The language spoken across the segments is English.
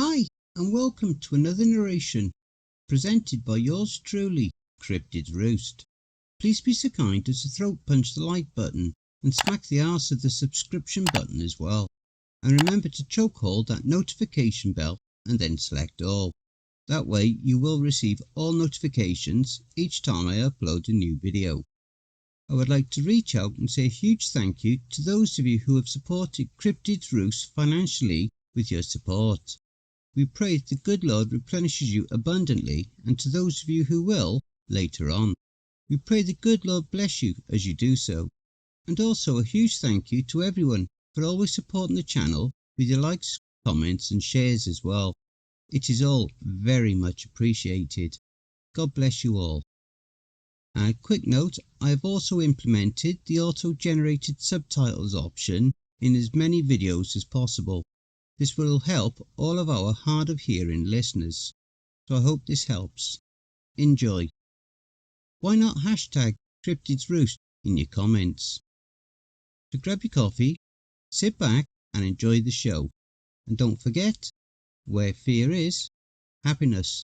Hi, and welcome to another narration presented by yours truly, Cryptid's Roost. Please be so kind as to throat punch the like button and smack the arse of the subscription button as well. And remember to chokehold that notification bell and then select all. That way you will receive all notifications each time I upload a new video. I would like to reach out and say a huge thank you to those of you who have supported Cryptid's Roost financially with your support. We pray the good Lord replenishes you abundantly, and to those of you who will, later on, we pray the good Lord bless you as you do so. And also a huge thank you to everyone for always supporting the channel with your likes, comments and shares as well. It is all very much appreciated. God bless you all. A quick note, I have also implemented the auto-generated subtitles option in as many videos as possible. This will help all of our hard of hearing listeners, so I hope this helps. Enjoy. Why not hashtag Cryptid's Roost in your comments? So grab your coffee, sit back and enjoy the show. And don't forget, where fear is, happiness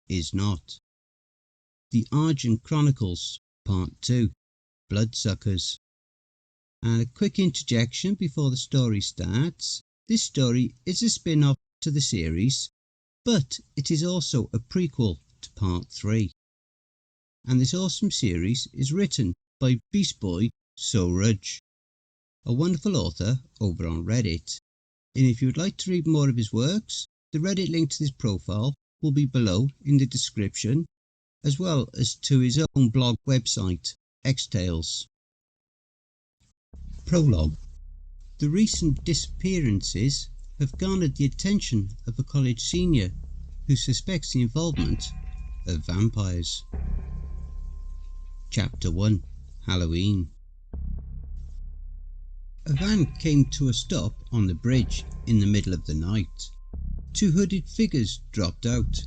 is not. The Arjun Chronicles Part 2, Bloodsuckers. And a quick interjection before the story starts. This story is a spin-off to the series, but it is also a prequel to Part 3. And this awesome series is written by beastboysuraj, a wonderful author over on Reddit. And if you would like to read more of his works, the Reddit link to this profile will be below in the description, as well as to his own blog website, XTales. Prologue. The recent disappearances have garnered the attention of a college senior who suspects the involvement of vampires. Chapter 1. Halloween. A van came to a stop on the bridge in the middle of the night. Two hooded figures dropped out.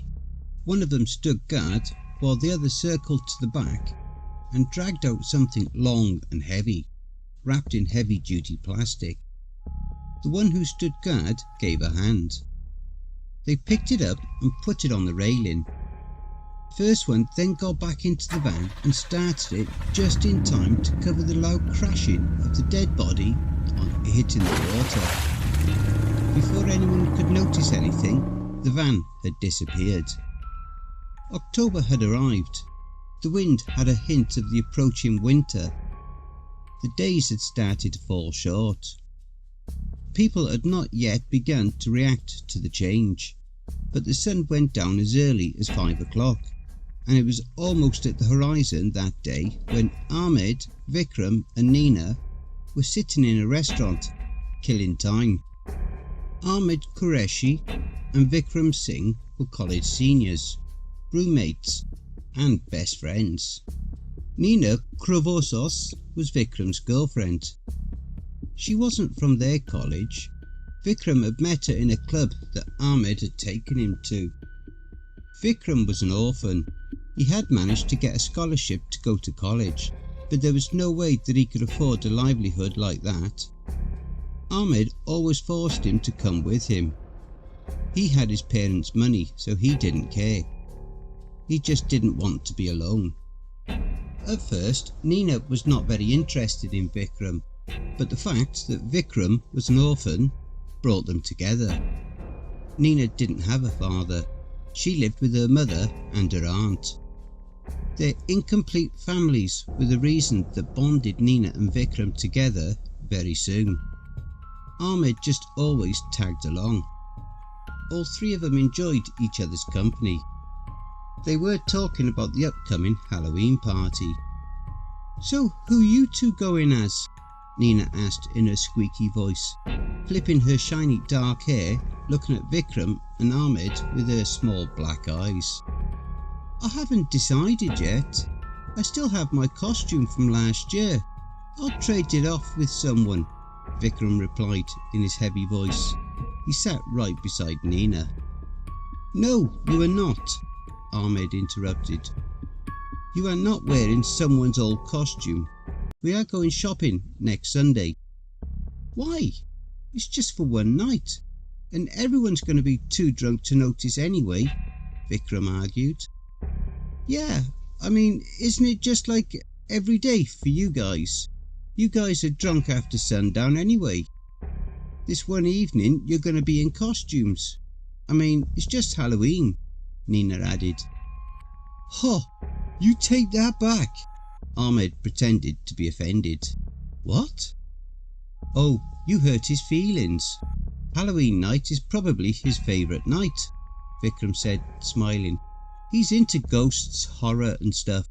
One of them stood guard while the other circled to the back and dragged out something long and heavy, wrapped in heavy-duty plastic. The one who stood guard gave a hand. They picked it up and put it on the railing. The first one then got back into the van and started it just in time to cover the loud crashing of the dead body on hitting the water. Before anyone could notice anything, the van had disappeared. October had arrived. The wind had a hint of the approaching winter. The days had started to fall short. People had not yet begun to react to the change, but the sun went down as early as 5 o'clock, and it was almost at the horizon that day when Ahmed, Vikram and Nina were sitting in a restaurant, killing time. Ahmed Qureshi and Vikram Singh were college seniors, roommates and best friends. Nina Krovosos was Vikram's girlfriend. She wasn't from their college. Vikram had met her in a club that Ahmed had taken him to. Vikram was an orphan. He had managed to get a scholarship to go to college, but there was no way that he could afford a livelihood like that. Ahmed always forced him to come with him. He had his parents' money, so he didn't care. He just didn't want to be alone. At first, Nina was not very interested in Vikram, but the fact that Vikram was an orphan brought them together. Nina didn't have a father. She lived with her mother and her aunt. Their incomplete families were the reason that bonded Nina and Vikram together very soon. Ahmed just always tagged along. All three of them enjoyed each other's company. They were talking about the upcoming Halloween party. "So who you two going as?" Nina asked in her squeaky voice, flipping her shiny dark hair, looking at Vikram and Ahmed with her small black eyes. "I haven't decided yet. I still have my costume from last year. I'll trade it off with someone," Vikram replied in his heavy voice. He sat right beside Nina. "No, you are not," Ahmed interrupted. "You are not wearing someone's old costume. We are going shopping next Sunday." "Why? It's just for one night. And everyone's going to be too drunk to notice anyway, Vikram argued. Yeah, I mean, isn't it just like every day for you guys? You guys are drunk after sundown anyway. This one evening you're going to be in costumes. I mean, it's just Halloween, Nina added. Huh, you take that back. Ahmed pretended to be offended. What? Oh, you hurt his feelings. Halloween night is probably his favourite night, Vikram said, smiling. He's into ghosts, horror and stuff.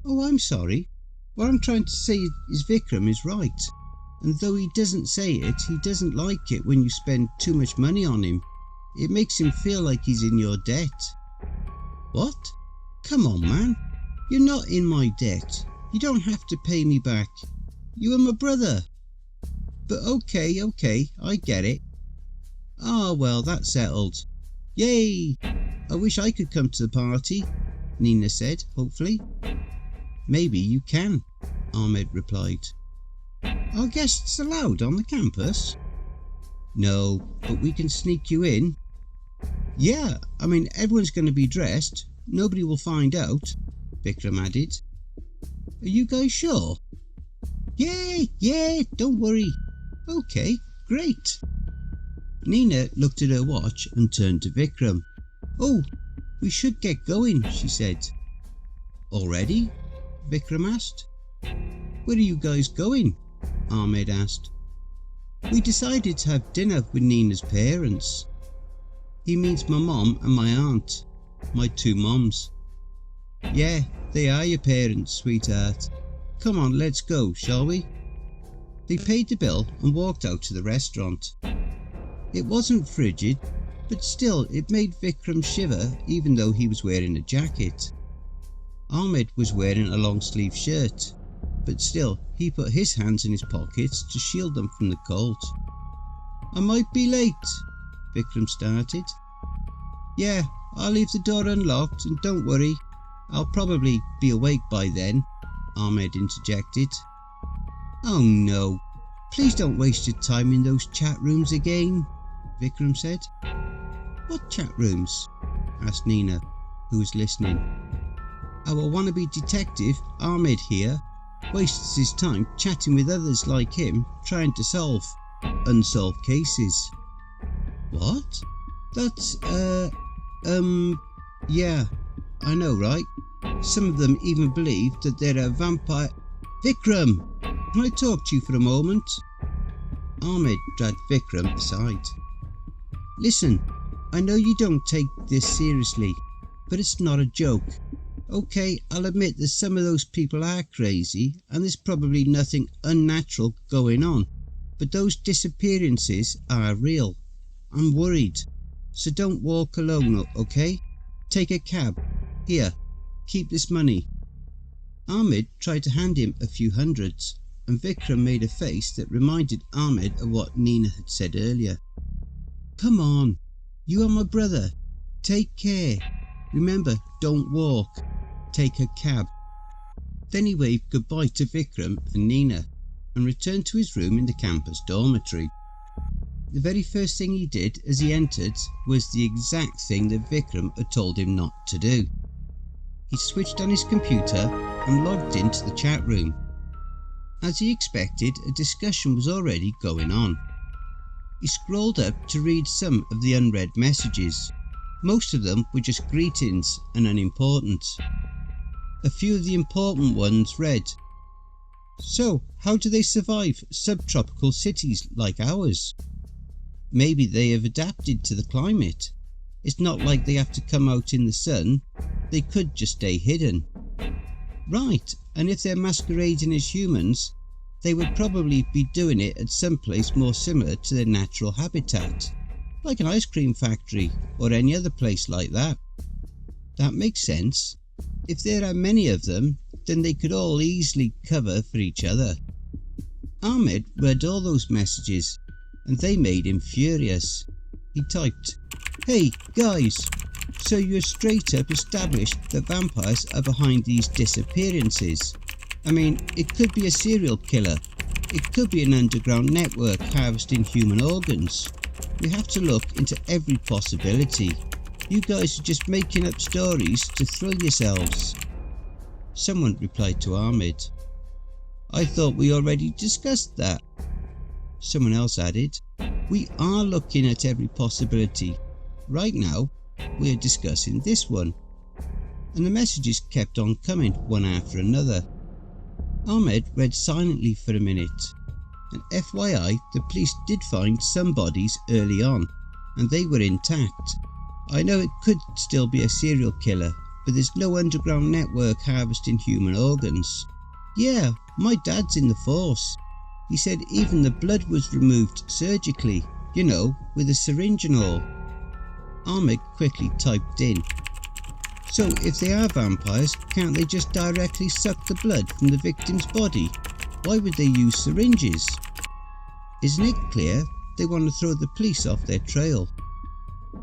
Oh, I'm sorry. What I'm trying to say is Vikram is right. And though he doesn't say it, he doesn't like it when you spend too much money on him. It makes him feel like he's in your debt. What? Come on, man. You're not in my debt. You don't have to pay me back. You are my brother. But okay, I get it. Ah, well, that's settled. Yay! I wish I could come to the party, Nina said, hopefully. Maybe you can, Ahmed replied. Are guests allowed on the campus? No, but we can sneak you in. Yeah, I mean, everyone's going to be dressed. Nobody will find out, Vikram added. Are you guys sure? Yeah, don't worry. Okay, great. Nina looked at her watch and turned to Vikram. Oh, we should get going, she said. Already? Vikram asked. Where are you guys going? Ahmed asked. We decided to have dinner with Nina's parents. He means my mom and my aunt, my two moms. Yeah, they are your parents, sweetheart. Come on, let's go, shall we? They paid the bill and walked out to the restaurant. It wasn't frigid, but still it made Vikram shiver even though he was wearing a jacket. Ahmed was wearing a long sleeve shirt, but still he put his hands in his pockets to shield them from the cold. I might be late, Vikram started. Yeah, I'll leave the door unlocked and don't worry, I'll probably be awake by then, Ahmed interjected. Oh no, please don't waste your time in those chat rooms again, Vikram said. What chat rooms? Asked Nina, who was listening. Our wannabe detective, Ahmed here, wastes his time chatting with others like him trying to solve unsolved cases. What? That's, yeah, I know, right? Some of them even believe that they're a vampire. Vikram, can I talk to you for a moment? Ahmed dragged Vikram aside. Listen, I know you don't take this seriously, but it's not a joke. Okay, I'll admit that some of those people are crazy and there's probably nothing unnatural going on, but those disappearances are real. I'm worried. So don't walk alone, okay? Take a cab. Here, keep this money. Ahmed tried to hand him a few hundreds, and Vikram made a face that reminded Ahmed of what Nina had said earlier. Come on, you are my brother. Take care. Remember, don't walk. Take a cab. Then he waved goodbye to Vikram and Nina and returned to his room in the campus dormitory. The very first thing he did as he entered was the exact thing that Vikram had told him not to do. He switched on his computer and logged into the chat room. As he expected, a discussion was already going on. He scrolled up to read some of the unread messages. Most of them were just greetings and unimportant. A few of the important ones read, So, how do they survive subtropical cities like ours? Maybe they have adapted to the climate. It's not like they have to come out in the sun. They could just stay hidden. Right, and if they're masquerading as humans, they would probably be doing it at some place more similar to their natural habitat, like an ice cream factory or any other place like that. That makes sense. If there are many of them, then they could all easily cover for each other. Ahmed read all those messages, and they made him furious. He typed, Hey guys, so you're straight up established that vampires are behind these disappearances. I mean, it could be a serial killer. It could be an underground network harvesting human organs. We have to look into every possibility. You guys are just making up stories to thrill yourselves." Someone replied to Ahmed, "I thought we already discussed that." Someone else added, "We are looking at every possibility. Right now, we are discussing this one." And the messages kept on coming one after another. Ahmed read silently for a minute. And FYI, the police did find some bodies early on, and they were intact. I know it could still be a serial killer, but there's no underground network harvesting human organs. Yeah, my dad's in the force. He said even the blood was removed surgically, you know, with a syringe and all. Ahmed quickly typed in, "So if they are vampires, can't they just directly suck the blood from the victim's body? Why would they use syringes?" Isn't it clear they want to throw the police off their trail?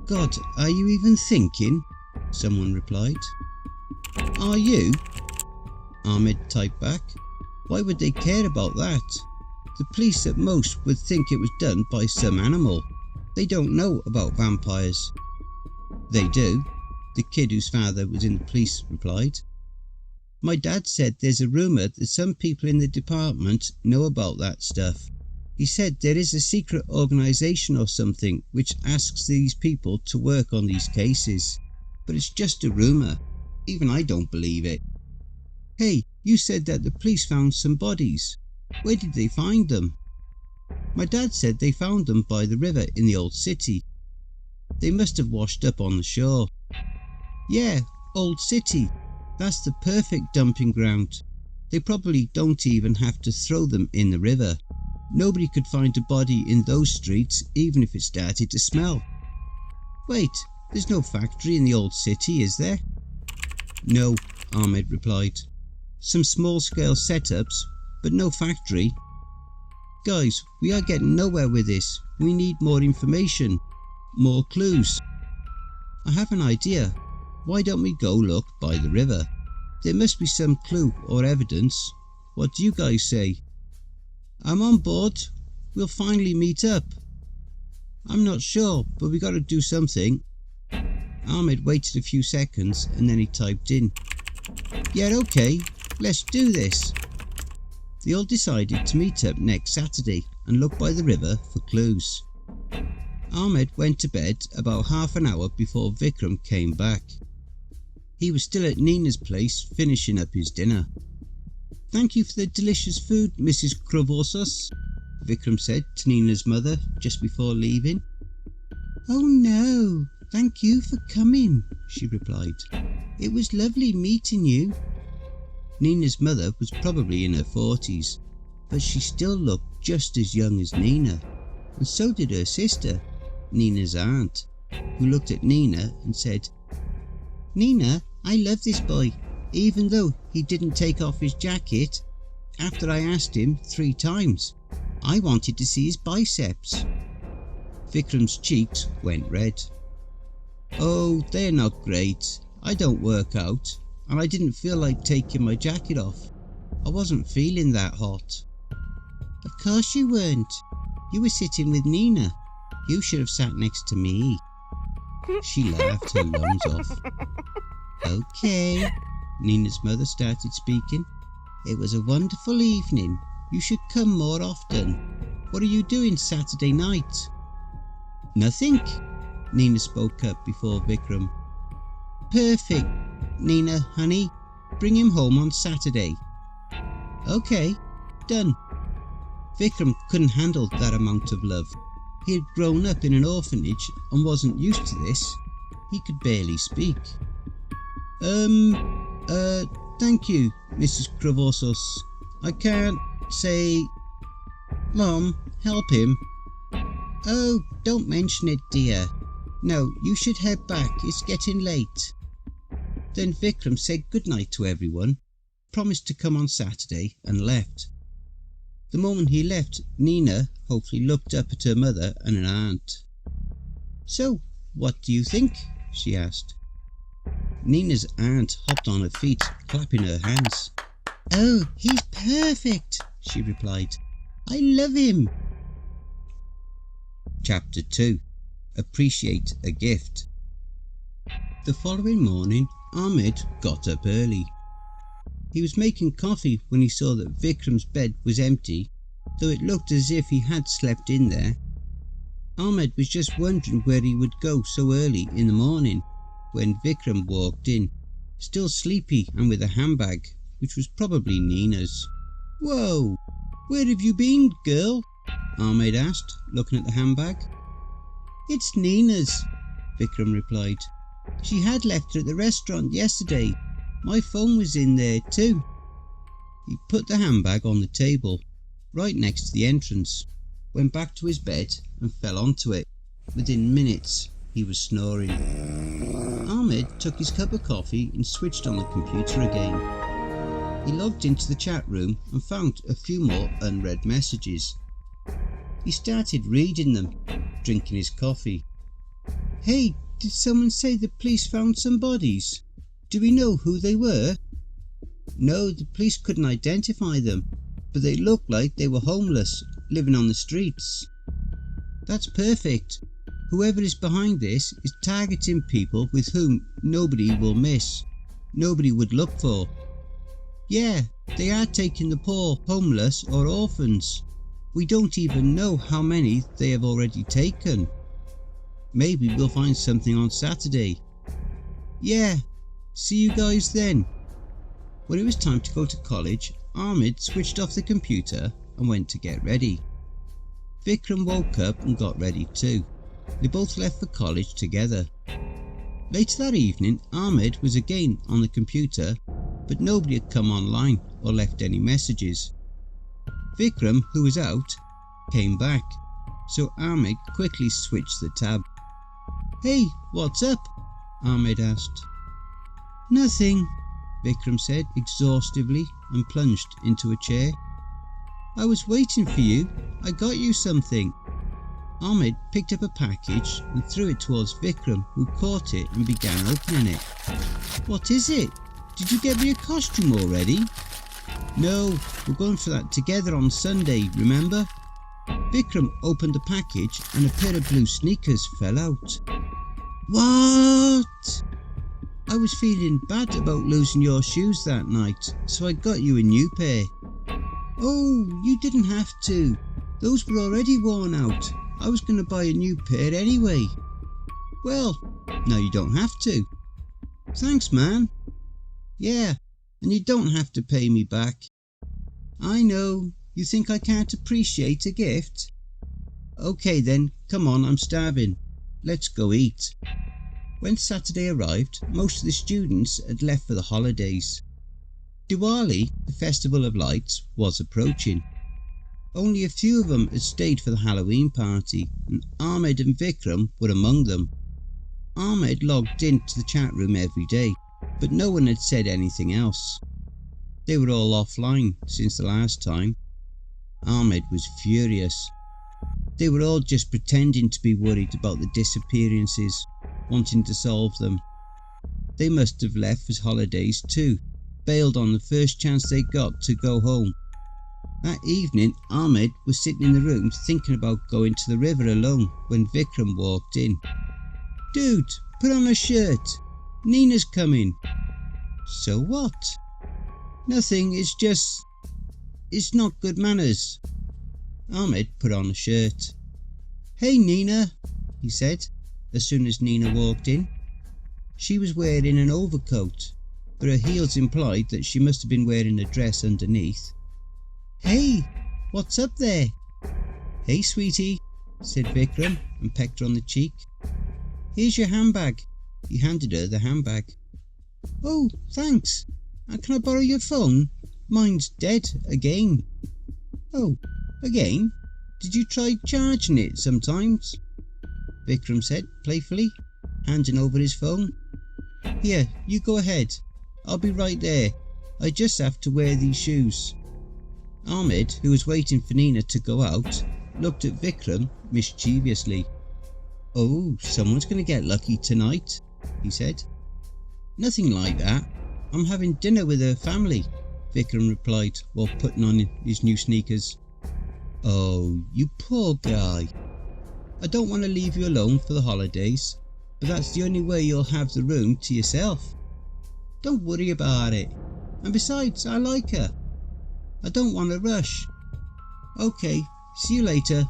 "God, are you even thinking?" someone replied. "Are you?" Ahmed typed back. "Why would they care about that? The police at most would think it was done by some animal. They don't know about vampires." "They do," the kid whose father was in the police replied. "My dad said there's a rumour that some people in the department know about that stuff. He said there is a secret organisation or something which asks these people to work on these cases. But it's just a rumour. Even I don't believe it." "Hey, you said that the police found some bodies. Where did they find them?" "My dad said they found them by the river in the old city. They must have washed up on the shore." "Yeah, old city. That's the perfect dumping ground. They probably don't even have to throw them in the river. Nobody could find a body in those streets even if it started to smell." "Wait, there's no factory in the old city, is there?" "No," Ahmed replied. "Some small-scale setups, but no factory." "Guys, we are getting nowhere with this. We need more information. More clues." "I have an idea. Why don't we go look by the river? There must be some clue or evidence. What do you guys say?" "I'm on board. We'll finally meet up." "I'm not sure, but we got to do something." Ahmed waited a few seconds and then he typed in, "Yeah, okay, let's do this." They all decided to meet up next Saturday and look by the river for clues. Ahmed went to bed about half an hour before Vikram came back. He was still at Nina's place finishing up his dinner. "Thank you for the delicious food, Mrs. Crossbow," Vikram said to Nina's mother just before leaving. "Oh no, thank you for coming," she replied. "It was lovely meeting you." Nina's mother was probably in her 40s, but she still looked just as young as Nina, and so did her sister, Nina's aunt, who looked at Nina and said, "Nina, I love this boy, even though he didn't take off his jacket after I asked him 3 times. I wanted to see his biceps." Vikram's cheeks went red. "Oh, they're not great. I don't work out, and I didn't feel like taking my jacket off. I wasn't feeling that hot." "Of course you weren't. You were sitting with Nina. You should have sat next to me." She laughed her lungs off. "Okay," Nina's mother started speaking. "It was a wonderful evening. You should come more often. What are you doing Saturday night?" "Nothing," Nina spoke up before Vikram. "Perfect, Nina, honey. Bring him home on Saturday." "Okay, done." Vikram couldn't handle that amount of love. He had grown up in an orphanage and wasn't used to this. He could barely speak. Thank you, Mrs. Crossbow. I can't say..." "Mom, help him." "Oh, don't mention it, dear. No, you should head back. It's getting late." Then Vikram said goodnight to everyone, promised to come on Saturday, and left. The moment he left, Nina hopefully looked up at her mother and her aunt. "So, what do you think?" she asked. Nina's aunt hopped on her feet, clapping her hands. "Oh, he's perfect," she replied. "I love him." Chapter 2. Appreciate a Gift. The following morning, Ahmed got up early. He was making coffee when he saw that Vikram's bed was empty, though it looked as if he had slept in there. Ahmed was just wondering where he would go so early in the morning when Vikram walked in, still sleepy and with a handbag, which was probably Nina's. "Whoa, where have you been, girl?" Ahmed asked, looking at the handbag. "It's Nina's," Vikram replied. "She had left it at the restaurant yesterday. My phone was in there too." He put the handbag on the table, right next to the entrance, went back to his bed and fell onto it. Within minutes, he was snoring. Ahmed took his cup of coffee and switched on the computer again. He logged into the chat room and found a few more unread messages. He started reading them, drinking his coffee. "Hey, did someone say the police found some bodies? Do we know who they were?" "No, the police couldn't identify them, but they looked like they were homeless, living on the streets." "That's perfect. Whoever is behind this is targeting people with whom nobody will miss, nobody would look for. Yeah, they are taking the poor, homeless or orphans. We don't even know how many they have already taken. Maybe we'll find something on Saturday. Yeah, see you guys then." When it was time to go to college, Ahmed switched off the computer and went to get ready. Vikram woke up and got ready too. They both left for college together. Later that evening, Ahmed was again on the computer, but nobody had come online or left any messages. Vikram, who was out, came back, so Ahmed quickly switched the tab. "Hey, what's up?" Ahmed asked. "Nothing," Vikram said exhaustively and plunged into a chair. "I was waiting for you. I got you something." Ahmed picked up a package and threw it towards Vikram, who caught it and began opening it. "What is it? Did you get me a costume already?" "No, we're going for that together on Sunday, remember?" Vikram opened the package and a pair of blue sneakers fell out. "What?" "I was feeling bad about losing your shoes that night, so I got you a new pair." "Oh, you didn't have to. Those were already worn out. I was going to buy a new pair anyway." "Well, now you don't have to." "Thanks, man." "Yeah, and you don't have to pay me back." "I know, you think I can't appreciate a gift?" "Okay then, come on, I'm starving. Let's go eat." When Saturday arrived, most of the students had left for the holidays. Diwali, the Festival of Lights, was approaching. Only a few of them had stayed for the Halloween party, and Ahmed and Vikram were among them. Ahmed logged into the chat room every day, but no one had said anything else. They were all offline since the last time. Ahmed was furious. They were all just pretending to be worried about the disappearances, wanting to solve them. They must have left for holidays too, bailed on the first chance they got to go home. That evening, Ahmed was sitting in the room thinking about going to the river alone when Vikram walked in. "Dude, put on a shirt. Nina's coming." "So what?" "Nothing, it's not good manners." Ahmed put on a shirt. "Hey Nina," he said, as soon as Nina walked in. She was wearing an overcoat, but her heels implied that she must have been wearing a dress underneath. "Hey, what's up there?" "Hey sweetie," said Vikram and pecked her on the cheek. "Here's your handbag." He handed her the handbag. "Oh, thanks. And can I borrow your phone? Mine's dead again." "Oh, again? Did you try charging it sometimes?" Vikram said playfully, handing over his phone. "Here, you go ahead. I'll be right there. I just have to wear these shoes." Ahmed, who was waiting for Nina to go out, looked at Vikram mischievously. "Oh, someone's going to get lucky tonight," he said. "Nothing like that. I'm having dinner with her family," Vikram replied while putting on his new sneakers. "Oh, you poor guy." I don't want to leave you alone for the holidays, but that's the only way you'll have the room to yourself. Don't worry about it. And besides, I like her. I don't want to rush. Okay, see you later."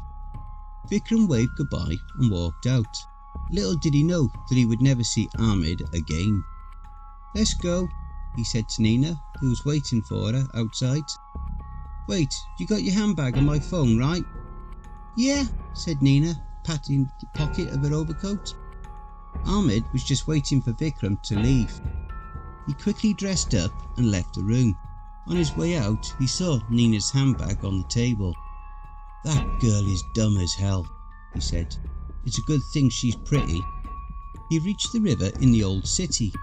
Vikram waved goodbye and walked out. Little did he know that he would never see Ahmed again. "Let's go," he said to Nina, who was waiting for her outside. "Wait, you got your handbag and my phone, right?" "Yeah," said Nina, patting the pocket of her overcoat. Ahmed was just waiting for Vikram to leave. He quickly dressed up and left the room. On his way out, he saw Nina's handbag on the table. "That girl is dumb as hell," he said. "It's a good thing she's pretty." He reached the river in the old city.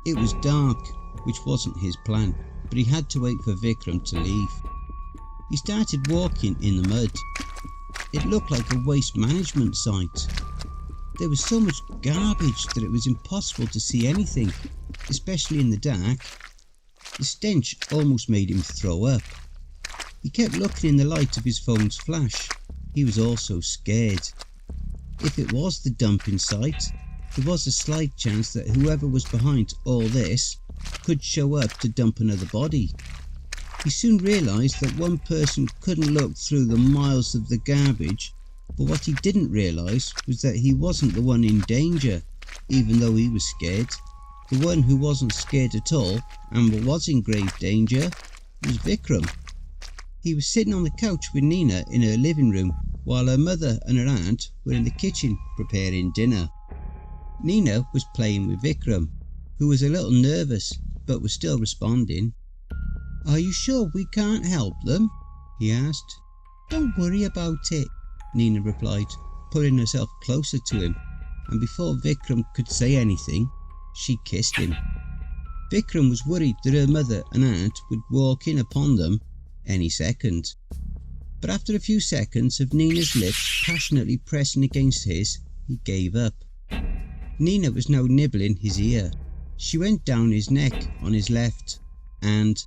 It was dark, which wasn't his plan, but he had to wait for Vikram to leave. He started walking in the mud. It looked like a waste management site. There was so much garbage that it was impossible to see anything, especially in the dark. The stench almost made him throw up. He kept looking in the light of his phone's flash. He was also scared. If it was the dumping site, there was a slight chance that whoever was behind all this could show up to dump another body. He soon realised that one person couldn't look through the miles of the garbage, but what he didn't realise was that he wasn't the one in danger, even though he was scared. The one who wasn't scared at all and was in grave danger was Vikram. He was sitting on the couch with Nina in her living room, while her mother and her aunt were in the kitchen preparing dinner. Nina was playing with Vikram, who was a little nervous but was still responding. "Are you sure we can't help them?" he asked. "Don't worry about it," Nina replied, pulling herself closer to him, and before Vikram could say anything, she kissed him. Vikram was worried that her mother and aunt would walk in upon them any second. But after a few seconds of Nina's lips passionately pressing against his, he gave up. Nina was now nibbling his ear. She went down his neck on his left, and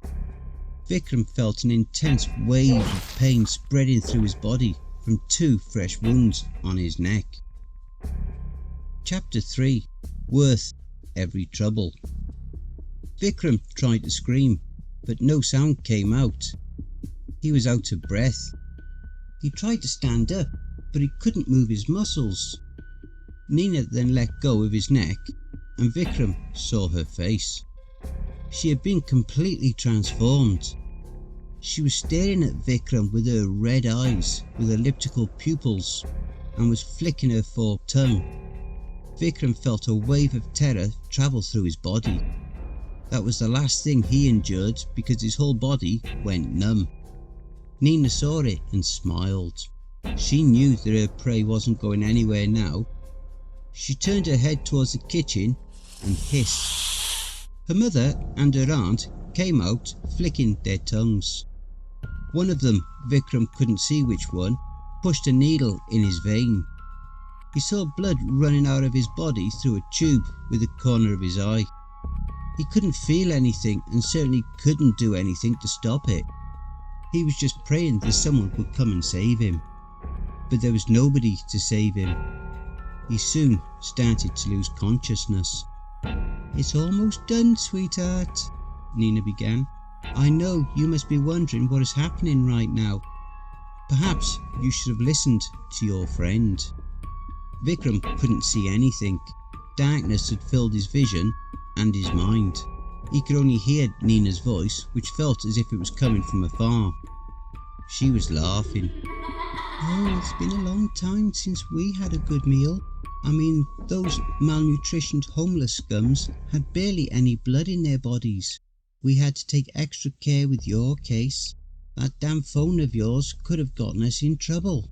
Vikram felt an intense wave of pain spreading through his body from 2 fresh wounds on his neck. Chapter 3. Worth Every Trouble. Vikram tried to scream, but no sound came out. He was out of breath. He tried to stand up, but he couldn't move his muscles. Nina then let go of his neck, and Vikram saw her face. She had been completely transformed. She was staring at Vikram with her red eyes with elliptical pupils, and was flicking her forked tongue. Vikram felt a wave of terror travel through his body. That was the last thing he endured, because his whole body went numb. Nina saw it and smiled. She knew that her prey wasn't going anywhere now. She turned her head towards the kitchen and hissed. Her mother and her aunt came out, flicking their tongues. One of them, Vikram couldn't see which one, pushed a needle in his vein. He saw blood running out of his body through a tube with the corner of his eye. He couldn't feel anything and certainly couldn't do anything to stop it. He was just praying that someone would come and save him. But there was nobody to save him. He soon started to lose consciousness. "It's almost done, sweetheart," Nina began. "I know you must be wondering what is happening right now. Perhaps you should have listened to your friend." Vikram couldn't see anything. Darkness had filled his vision and his mind. He could only hear Nina's voice, which felt as if it was coming from afar. She was laughing. "Oh, it's been a long time since we had a good meal. I mean, those malnutritioned homeless scums had barely any blood in their bodies. We had to take extra care with your case. That damn phone of yours could have gotten us in trouble.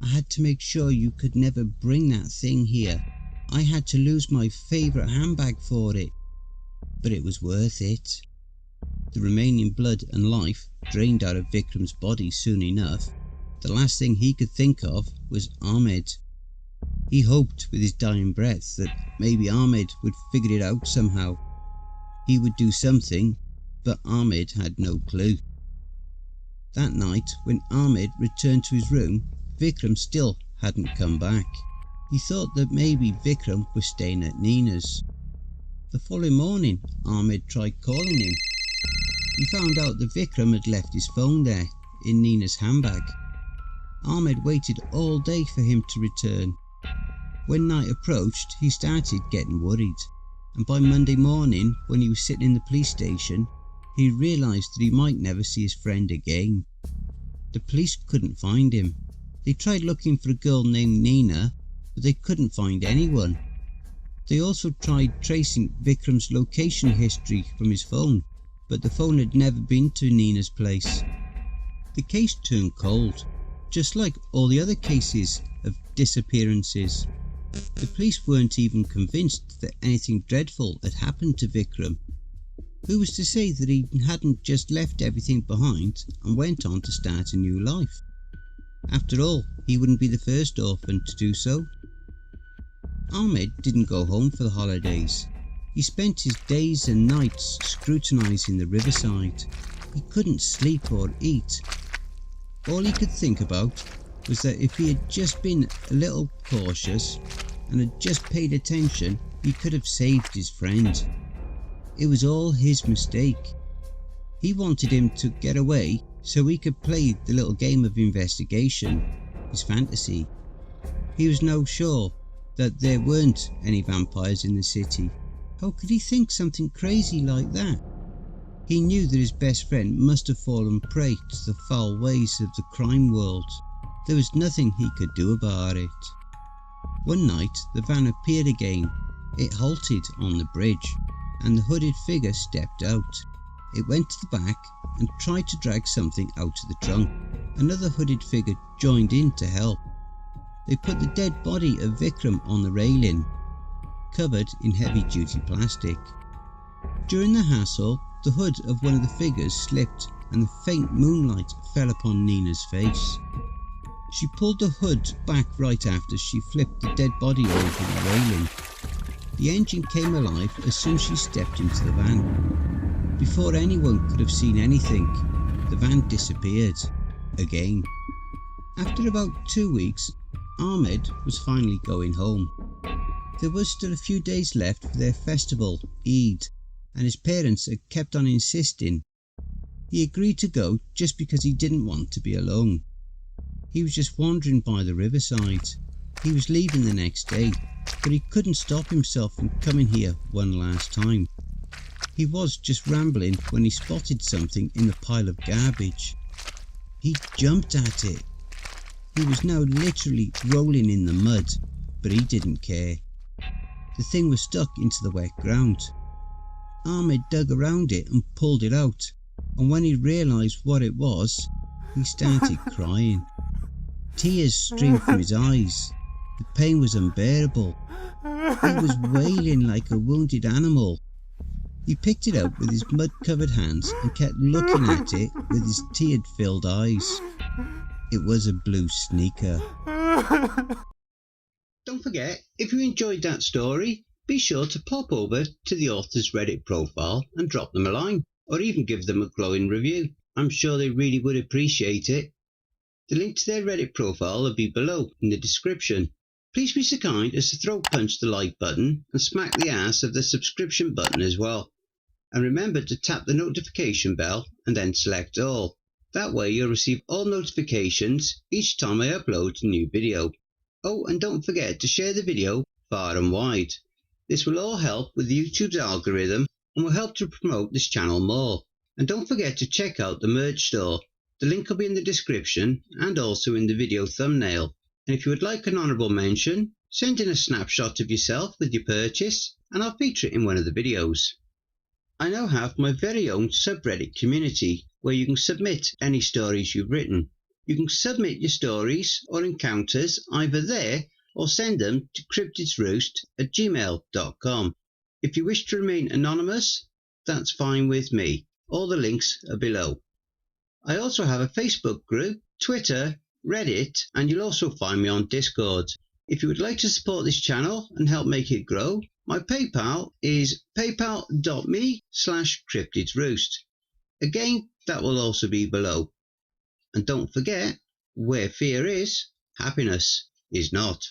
I had to make sure you could never bring that thing here. I had to lose my favourite handbag for it. But it was worth it." The remaining blood and life drained out of Vikram's body soon enough. The last thing he could think of was Ahmed. He hoped with his dying breath that maybe Ahmed would figure it out somehow. He would do something, but Ahmed had no clue. That night, when Ahmed returned to his room, Vikram still hadn't come back. He thought that maybe Vikram was staying at Nina's. The following morning, Ahmed tried calling him. He found out that Vikram had left his phone there, in Nina's handbag. Ahmed waited all day for him to return. When night approached, he started getting worried, and by Monday morning, when he was sitting in the police station, he realised that he might never see his friend again. The police couldn't find him. They tried looking for a girl named Nina, but they couldn't find anyone. They also tried tracing Vikram's location history from his phone, but the phone had never been to Nina's place. The case turned cold, just like all the other cases of disappearances. The police weren't even convinced that anything dreadful had happened to Vikram. Who was to say that he hadn't just left everything behind and went on to start a new life? After all, he wouldn't be the first orphan to do so. Ahmed didn't go home for the holidays. He spent his days and nights scrutinising the riverside. He couldn't sleep or eat. All he could think about was that if he had just been a little cautious and had just paid attention, he could have saved his friend. It was all his mistake. He wanted him to get away so he could play the little game of investigation, his fantasy. He was now sure that there weren't any vampires in the city. How could he think something crazy like that? He knew that his best friend must have fallen prey to the foul ways of the crime world. There was nothing he could do about it. One night the van appeared again. It halted on the bridge, and the hooded figure stepped out. It went to the back and tried to drag something out of the trunk. Another hooded figure joined in to help. They put the dead body of Vikram on the railing, covered in heavy-duty plastic. During the hassle, the hood of one of the figures slipped and the faint moonlight fell upon Nina's face. She pulled the hood back right after she flipped the dead body over the railing. The engine came alive as soon as she stepped into the van. Before anyone could have seen anything, the van disappeared again. After about 2 weeks, Ahmed was finally going home. There was still a few days left for their festival, Eid, and his parents had kept on insisting. He agreed to go just because he didn't want to be alone. He was just wandering by the riverside. He was leaving the next day, but he couldn't stop himself from coming here one last time. He was just rambling when he spotted something in the pile of garbage. He jumped at it. He was now literally rolling in the mud, but he didn't care. The thing was stuck into the wet ground. Ahmed dug around it and pulled it out, and when he realised what it was, he started crying. Tears streamed from his eyes. The pain was unbearable. He was wailing like a wounded animal. He picked it up with his mud-covered hands and kept looking at it with his tear-filled eyes. It was a blue sneaker. Don't forget, if you enjoyed that story, be sure to pop over to the author's Reddit profile and drop them a line, or even give them a glowing review. I'm sure they really would appreciate it. The link to their Reddit profile will be below in the description. Please be so kind as to throat punch the like button and smack the ass of the subscription button as well. And remember to tap the notification bell and then select all. That way you'll receive all notifications each time I upload a new video. Oh, and don't forget to share the video far and wide. This will all help with YouTube's algorithm and will help to promote this channel more. And don't forget to check out the merch store. The link will be in the description and also in the video thumbnail. And if you would like an honourable mention, send in a snapshot of yourself with your purchase and I'll feature it in one of the videos. I now have my very own subreddit community where you can submit any stories you've written. You can submit your stories or encounters either there or send them to cryptidsroost@gmail.com. If you wish to remain anonymous, that's fine with me. All the links are below. I also have a Facebook group, Twitter, Reddit, and you'll also find me on Discord. If you would like to support this channel and help make it grow, my PayPal is paypal.me/cryptidsroost. Again, that will also be below. And don't forget, where fear is, happiness. is not.